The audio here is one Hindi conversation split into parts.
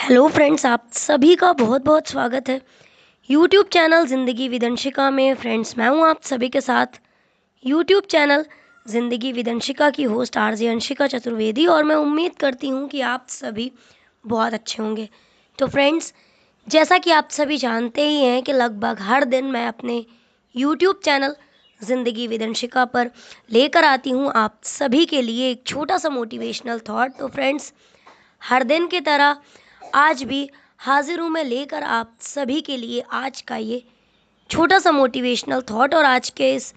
हेलो फ्रेंड्स, आप सभी का बहुत बहुत स्वागत है यूट्यूब चैनल ज़िंदगी विदंशिका में। फ्रेंड्स, मैं हूं आप सभी के साथ यूट्यूब चैनल ज़िंदगी विदंशिका की होस्ट आरजे अंशिका चतुर्वेदी, और मैं उम्मीद करती हूं कि आप सभी बहुत अच्छे होंगे। तो फ्रेंड्स, जैसा कि आप सभी जानते ही हैं कि लगभग हर दिन मैं अपने यूट्यूब चैनल ज़िंदगी विदंशिका पर लेकर आती हूं आप सभी के लिए एक छोटा सा मोटिवेशनल थॉट। तो फ्रेंड्स, हर दिन की तरह आज भी हाजिर हूँ मैं लेकर आप सभी के लिए आज का ये छोटा सा मोटिवेशनल थॉट। और आज के इस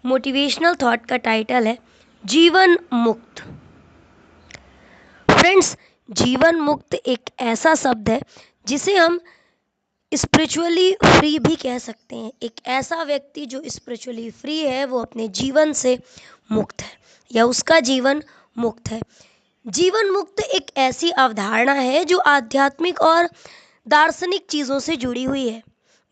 मोटिवेशनल थॉट का टाइटल है जीवन मुक्त। फ्रेंड्स, जीवन मुक्त एक ऐसा शब्द है जिसे हम स्पिरिचुअली फ्री भी कह सकते हैं। एक ऐसा व्यक्ति जो स्पिरिचुअली फ्री है वो अपने जीवन से मुक्त है या उसका जीवन मुक्त है। जीवन मुक्त एक ऐसी अवधारणा है जो आध्यात्मिक और दार्शनिक चीज़ों से जुड़ी हुई है।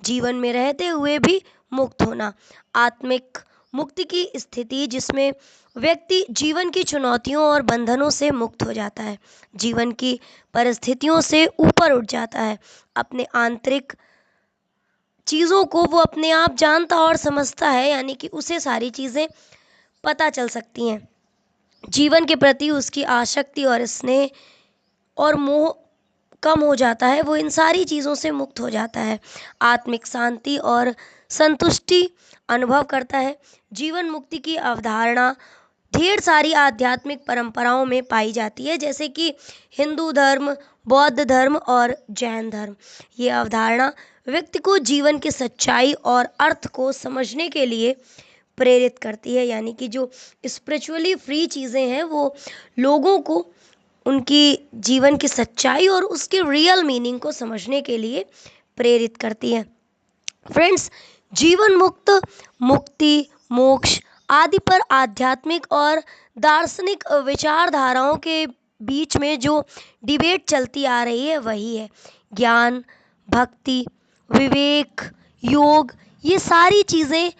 जीवन में रहते हुए भी मुक्त होना, आत्मिक मुक्ति की स्थिति जिसमें व्यक्ति जीवन की चुनौतियों और बंधनों से मुक्त हो जाता है, जीवन की परिस्थितियों से ऊपर उठ जाता है, अपने आंतरिक चीज़ों को वो अपने आप जानता और समझता है, यानी कि उसे सारी चीज़ें पता चल सकती हैं। जीवन के प्रति उसकी आसक्ति और स्नेह और मोह कम हो जाता है, वो इन सारी चीज़ों से मुक्त हो जाता है, आत्मिक शांति और संतुष्टि अनुभव करता है। जीवन मुक्ति की अवधारणा ढेर सारी आध्यात्मिक परंपराओं में पाई जाती है, जैसे कि हिंदू धर्म, बौद्ध धर्म और जैन धर्म। ये अवधारणा व्यक्ति को जीवन की सच्चाई और अर्थ को समझने के लिए प्रेरित करती है, यानी कि जो स्पिरिचुअली फ्री चीज़ें हैं वो लोगों को उनकी जीवन की सच्चाई और उसके रियल मीनिंग को समझने के लिए प्रेरित करती है। फ्रेंड्स, जीवन मुक्त, मुक्ति, मोक्ष आदि पर आध्यात्मिक और दार्शनिक विचारधाराओं के बीच में जो डिबेट चलती आ रही है वही है ज्ञान, भक्ति, विवेक, योग। ये सारी चीज़ें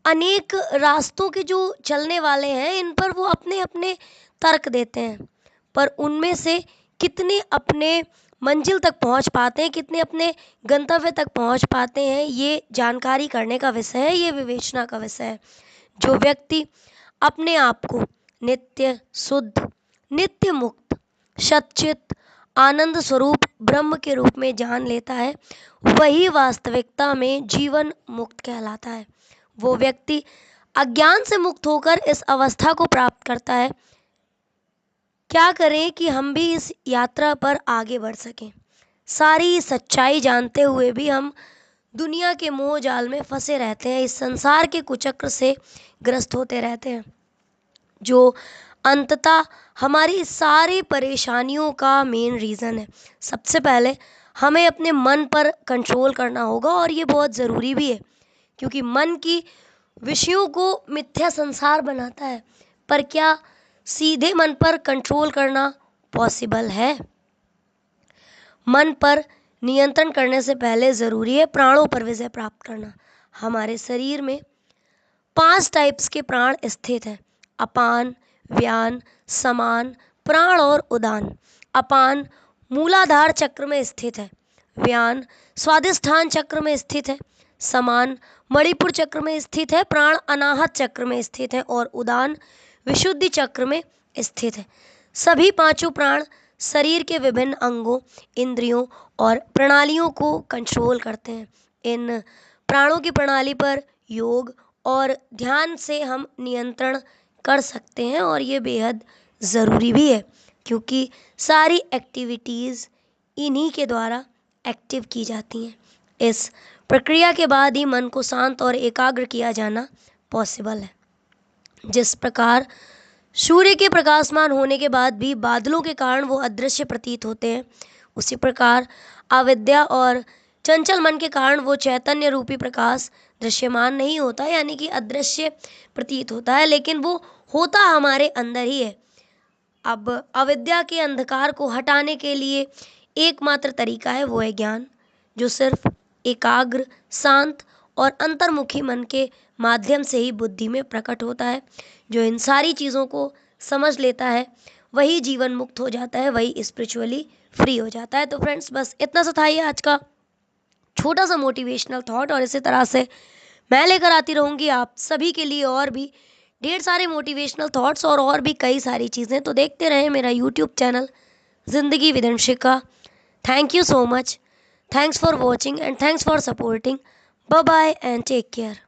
अनेक रास्तों के जो चलने वाले हैं इन पर वो अपने अपने तर्क देते हैं, पर उनमें से कितने अपने मंजिल तक पहुंच पाते हैं, कितने अपने गंतव्य तक पहुंच पाते हैं, ये जानकारी करने का विषय है, ये विवेचना का विषय है। जो व्यक्ति अपने आप को नित्य शुद्ध, नित्य मुक्त, सच्चित आनंद स्वरूप ब्रह्म के रूप में जान लेता है, वही वास्तविकता में जीवन मुक्त कहलाता है। वो व्यक्ति अज्ञान से मुक्त होकर इस अवस्था को प्राप्त करता है। क्या करें कि हम भी इस यात्रा पर आगे बढ़ सकें। सारी सच्चाई जानते हुए भी हम दुनिया के मोह जाल में फंसे रहते हैं, इस संसार के कुचक्र से ग्रस्त होते रहते हैं, जो अंततः हमारी सारी परेशानियों का मेन रीज़न है। सबसे पहले हमें अपने मन पर कंट्रोल करना होगा, और ये बहुत ज़रूरी भी है, क्योंकि मन की विषयों को मिथ्या संसार बनाता है। पर क्या सीधे मन पर कंट्रोल करना पॉसिबल है? मन पर नियंत्रण करने से पहले ज़रूरी है प्राणों पर विजय प्राप्त करना। हमारे शरीर में 5 टाइप्स के प्राण स्थित हैं: अपान, व्यान, समान, प्राण और उदान। अपान मूलाधार चक्र में स्थित है, व्यान स्वादिष्ठान चक्र में स्थित है, समान मणिपुर चक्र में स्थित है, प्राण अनाहत चक्र में स्थित है और उदान विशुद्धि चक्र में स्थित है। सभी पांचों प्राण शरीर के विभिन्न अंगों, इंद्रियों और प्रणालियों को कंट्रोल करते हैं। इन प्राणों की प्रणाली पर योग और ध्यान से हम नियंत्रण कर सकते हैं, और ये बेहद ज़रूरी भी है, क्योंकि सारी एक्टिविटीज़ इन्हीं के द्वारा एक्टिव की जाती हैं। इस प्रक्रिया के बाद ही मन को शांत और एकाग्र किया जाना पॉसिबल है। जिस प्रकार सूर्य के प्रकाशमान होने के बाद भी बादलों के कारण वो अदृश्य प्रतीत होते हैं, उसी प्रकार अविद्या और चंचल मन के कारण वो चैतन्य रूपी प्रकाश दृश्यमान नहीं होता, यानी कि अदृश्य प्रतीत होता है, लेकिन वो होता हमारे अंदर ही है। अब अविद्या के अंधकार को हटाने के लिए एकमात्र तरीका है, वो है ज्ञान, जो सिर्फ एकाग्र, शांत और अंतर्मुखी मन के माध्यम से ही बुद्धि में प्रकट होता है। जो इन सारी चीज़ों को समझ लेता है वही जीवन मुक्त हो जाता है, वही स्पिरिचुअली फ्री हो जाता है। तो फ्रेंड्स बस इतना सा था ये आज का छोटा सा मोटिवेशनल थॉट, और इसी तरह से मैं लेकर आती रहूँगी आप सभी के लिए और भी ढेर सारे मोटिवेशनल थॉट्स और भी कई सारी चीज़ें। तो देखते रहें मेरा यूट्यूब चैनल ज़िंदगी with Anshika. Thank you so much, thanks for watching and thanks for supporting. Bye bye and take care.